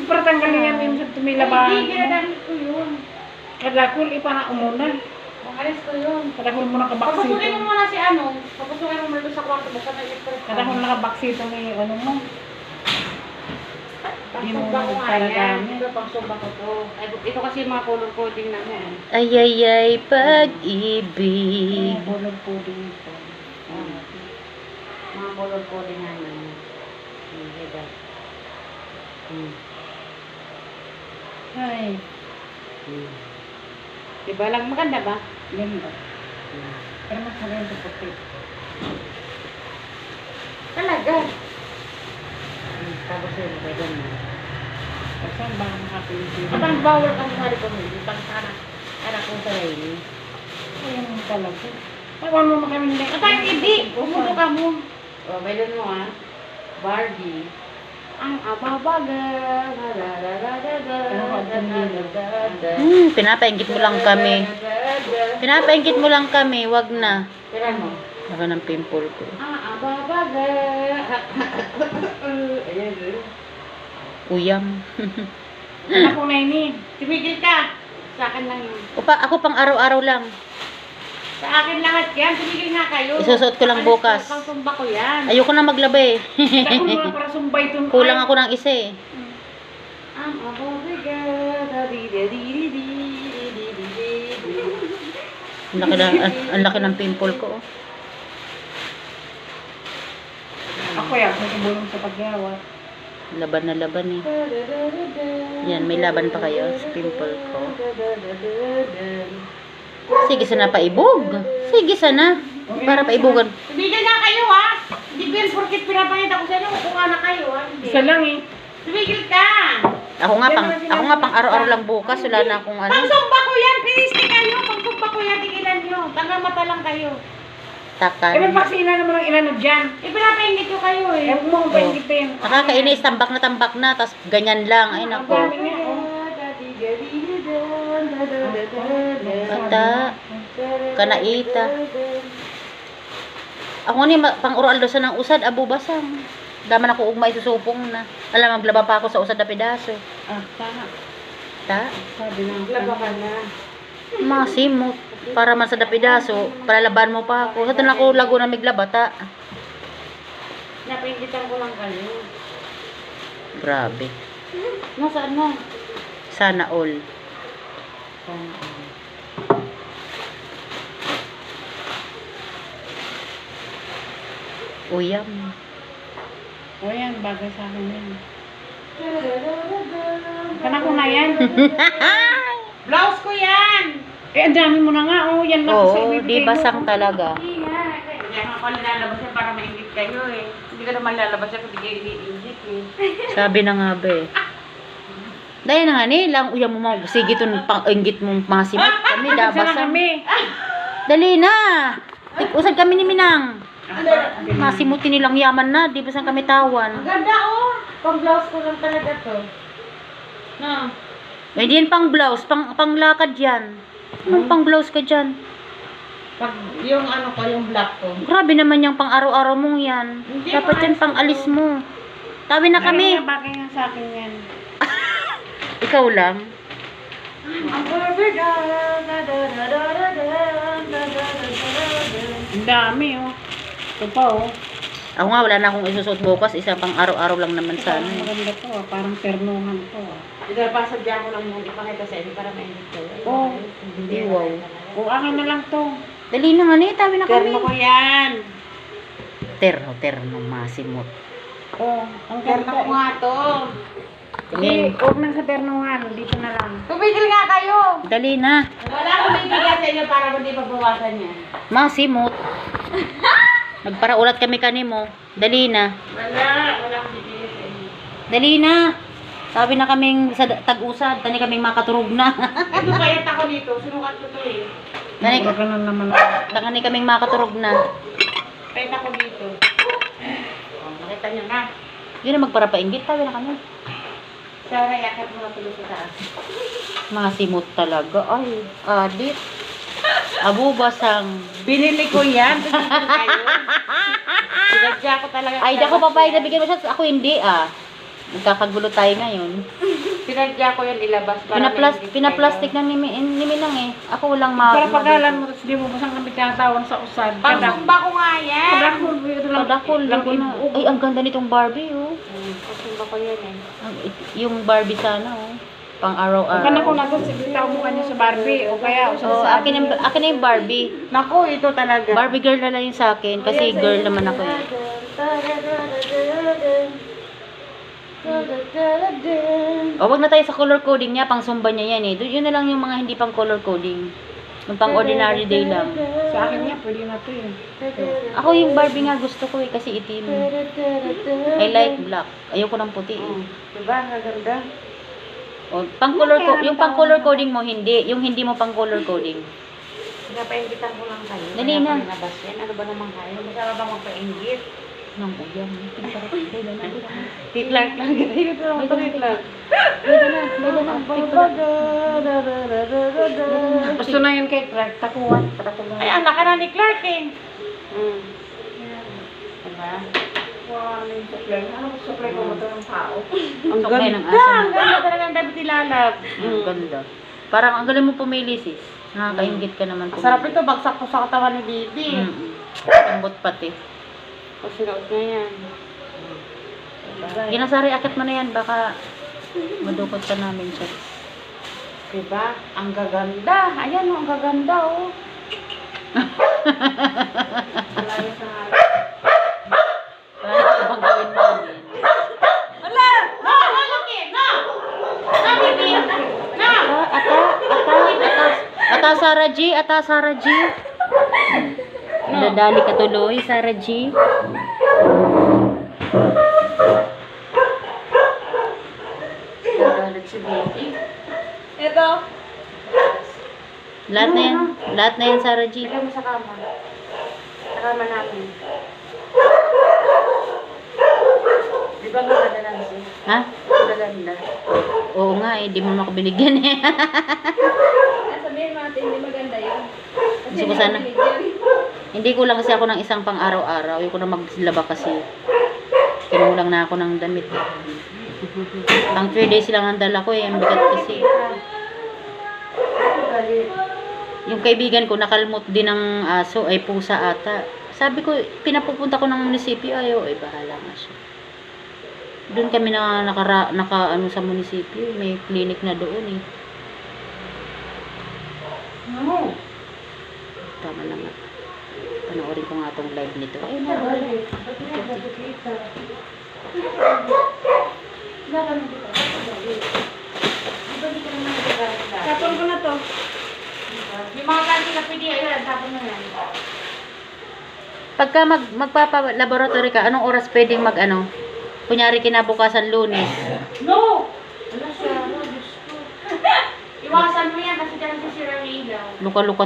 para tanggalin yan yung sa tumilabahan. Hindi, ginadamit ko yun. Kadakul, ipa na umunan. Alis ko yun. Kadakul mo nakabaksito. Papusukin mo muna si ano. Papusukin mo muna sa kwarto. Basta may express. Kadakul nakabaksito may ano mo. Pangsumba ko nga yan. Ito, pangsumba ko to. Ito kasi mga color coding na mo. Ay, ay, ay, pag-ibig. Bulog po dito. Mga color coding na mo. Diba? Ay, Diba lang maganda ba? ganda. Pero mas maganda puti. Talaga. Tapos yun, pwede na. Kasi ang baka makapilipin. At ang bawal kang mahali ko mo. Pang sana. Anak kong sa rin. Ayun mo talaga. Ewan mo kami na. At ang hindi. Umuto ka mo. O, meron mo ah. Barbie. Ang ababaga. Pinapaingit mo lang kami. Pinapaingit mo lang kami, wag na. Tira mo. Baka ng pimple ko. Ang ababaga. Ayan. Uyam. Ako na ini. Tumigil ka. Sa akin lang yun. Ako pang araw-araw lang. Sa akin lahat yan. Tumigil nga kayo. Isusuot ko lang bukas. Pang sumba ko yan. Ayoko na maglaba eh. Ako mo para sumbay itong Kulang ako ng isa eh. Ang ababaga. Ang laki ng pimple ko. Oh. Ako yan, may ibulong sa pagyawa. Laban na laban eh. Yan, may laban pa kayo sa pimple ko. Sige sana paibog. Sige sana. Para paibogan. Tumigil nga kayo ha. Hindi ko yan porkit pinapakita ko sa inyo. Kukuha na kayo ha. Hindi. Isa lang eh. Tumigil ka. Ako nga pang araw-araw lang bukas. Wala na akong ano. Pangsumba ko yan. Pinistik kayo. Pangsumba ko yan. Tigilan nyo. Tanggal mata lang kayo. Takan. Eh, may paksina naman ang ilano dyan. Ipinapaingit ko kayo eh. Ewan mo kung paingitin. Nakakainis, tambak na, tas ganyan lang. Ay nako. Ang dami nga, oh. Bata. Kanaita. Ako ni pang uraldosan ng usad, abo basang. Daman ako ugma isusupong na. Alam, maglaba pa ako sa usad na pedaso. Ah, sana. Ta? Sabi na. Laba ka na. Masimot. Para man sa dapidaso, palalaban mo pa ako. Sa na ako lago na miglabata. Napaingitan ko lang kayo. Grabe. Nasaan na? Sana all. Uyam. O yan, bagay sa akin yan. Kana ko na yan. Blouse ko yan! Eh, ang dami mo na nga. Oh, yan lang kasi Oo, ibibigay di mo. basang talaga. Kaya nga ako nilalabas yan para maingit kayo eh. Hindi ka naman lalabas yan kung hindi kayo iniingit eh. Sabi na nga ba eh. Dahil na nga ni, lang uyam mo mga sige itong pang-inggit mong mga simot. Kami Sana dabasang. kami. Dali na! Usad kami ni Minang. Masimutin nilang yaman na, di basang kami tawan. Ang ganda oh! Pang blouse ko lang talaga to. No. May din pang blouse, panglakad yan. Anong pang blouse ka dyan? Pag yung ano ko, yung black ko. Grabe naman yung pang araw-araw mong yan. Hindi, Dapat yan maayos pang ko. alis mo. Tawi na kami. Bagay nga sa akin yan. Ikaw lang. Ang barbada. Ang dami, oh. Ito pa, oh. Ako nga, wala na akong isusuot bukas. Isang pang araw-araw lang naman sana. Parang maganda to, ah. Parang ternuhan to, ah. Ito, pasadya ko lang yung ipakita sa inyo para maingit kayo. Oh, hindi, wow. O, akin na lang to. Dali na nga ni, tawi na kami. Terno ko yan. Terno, masimot. Oh, ang Terno ganda. ko nga to. Hindi, huwag nang sa ternuhan. Dito na lang. Tumigil nga kayo. Dali na. Wala akong bibigyan sa inyo para hindi pabawasan yan. Masimot. Nagparaulat kami kanimo. Dali na. Wala akong bibigyan sa inyo. Dali na. Sabi na kaming sa tag-usad, tani kaming makaturog na. Ito kayat ako dito, sinukat ko to eh. Tani, Huwag ka na naman. tani kaming makaturog na. Kayat ako dito. Oh, nakita nyo na. Yun na magparapainggit, tawi na kami. Sana yakap mo na tuloy sa taas. Masimot talaga. Ay, adit. Abo basang. Binili ko yan. Tumigil kayo. Sinadya ko talaga. Ay, dako papayag na bigyan mo siya. Ako hindi ah. Nagkakagulo tayo ngayon. Sinadya ko yan ilabas para Pinaplastic ng ni Minang eh. Ako walang Para pagalan mo, tapos di mo basang kami tinatawan sa usad. Pangsumba ko nga yan. Kadakol, ito lang. Kadakol lang ko na. Ay, ang ganda nitong Barbie oh. Pangsumba ko yan eh. Yung Barbie sana oh. Pang araw-araw. Kana ko na to, sigitaw mo kanya sa Barbie. O kaya, So, akin na yung Barbie. Naku, ito talaga. Barbie girl na lang yung sa akin kasi girl naman ako eh. O, wag na tayo sa color coding niya, pang sumba niya yan eh. Yun na lang yung mga hindi pang color coding. Yung pang ordinary day lang. sa akin niya, pwede na to yun. Ako yung Barbie nga gusto ko eh, kasi itim. I like black. Ayoko ng puti eh. Diba? Maganda. O, yung pang color coding mo, hindi. Yung hindi mo pang color coding. Pinapaingitan ko lang kayo. Dali na. Pinabas yan. Ano ba naman kayo? Masarap ba magpaingit? Nang uyang. Titlark lang. Ito lang ito titlark. Gusto na yun kay Clark, takuan. Ay, anak ka na ni Clark eh. Diba? Wow, yung supply. Ano ko supply ko mo ito ng tao? Ang Supply ng ganda. aso. Ang ganda talaga ang David Ilalab. Ang ganda. Parang ang galing mo pumili sis. Nakakaingit ka naman pumili. Sarap ito. Bagsak ko sa katawan ni Bibi. Ambot pati. Pasinuot niya yan. Ginasari, akit mo na yan. Baka madukot ka namin siya. Diba? Ang gaganda. Ayan o, ang gaganda oh. Malayo sa halo. Parang ito bang gawin namin? Hala! No! No, Luki! No! No, Bibi! No! Ata Sarah G. Ata Sarah G. Dadali ka tuloy, Sarah G. Nagalit si Bibi. Ito. Lahat na yan. Lahat na yan, Sarah G. Lagay mo sa kama. Sa kama namin. Di ba maganda lang siya? Ha? Maganda. Oo nga eh, di mo makabinigyan eh. Sabihin natin, hindi maganda yun. Gusto ko sana. Hindi ko lang kasi ako ng isang pang araw-araw. Ayoko na maglaba kasi. Kinulang na ako ng damit. Pang 3 days lang ang dala ko eh. Ang bigat kasi. Yung kaibigan ko nakalmot din ng aso ay pusa ata. Sabi ko, pinapupunta ko ng munisipyo. Ayaw, ay bahala nga siya. Doon kami na naka sa munisipyo. May clinic na doon eh. No. Tama lang nga. Panoorin ko nga itong live nito. Ay, Tapon ko na to. Yung mga kanti na pwede, ayun, tapon mo yan. Pagka magpapa-laboratory ka, anong oras pwedeng mag-ano? Kunyari kinabukasan Lunes. No! Wala siya. Diyos ko. Iwasan mo yan kasi dyan sisira ang ilaw. Luka-luka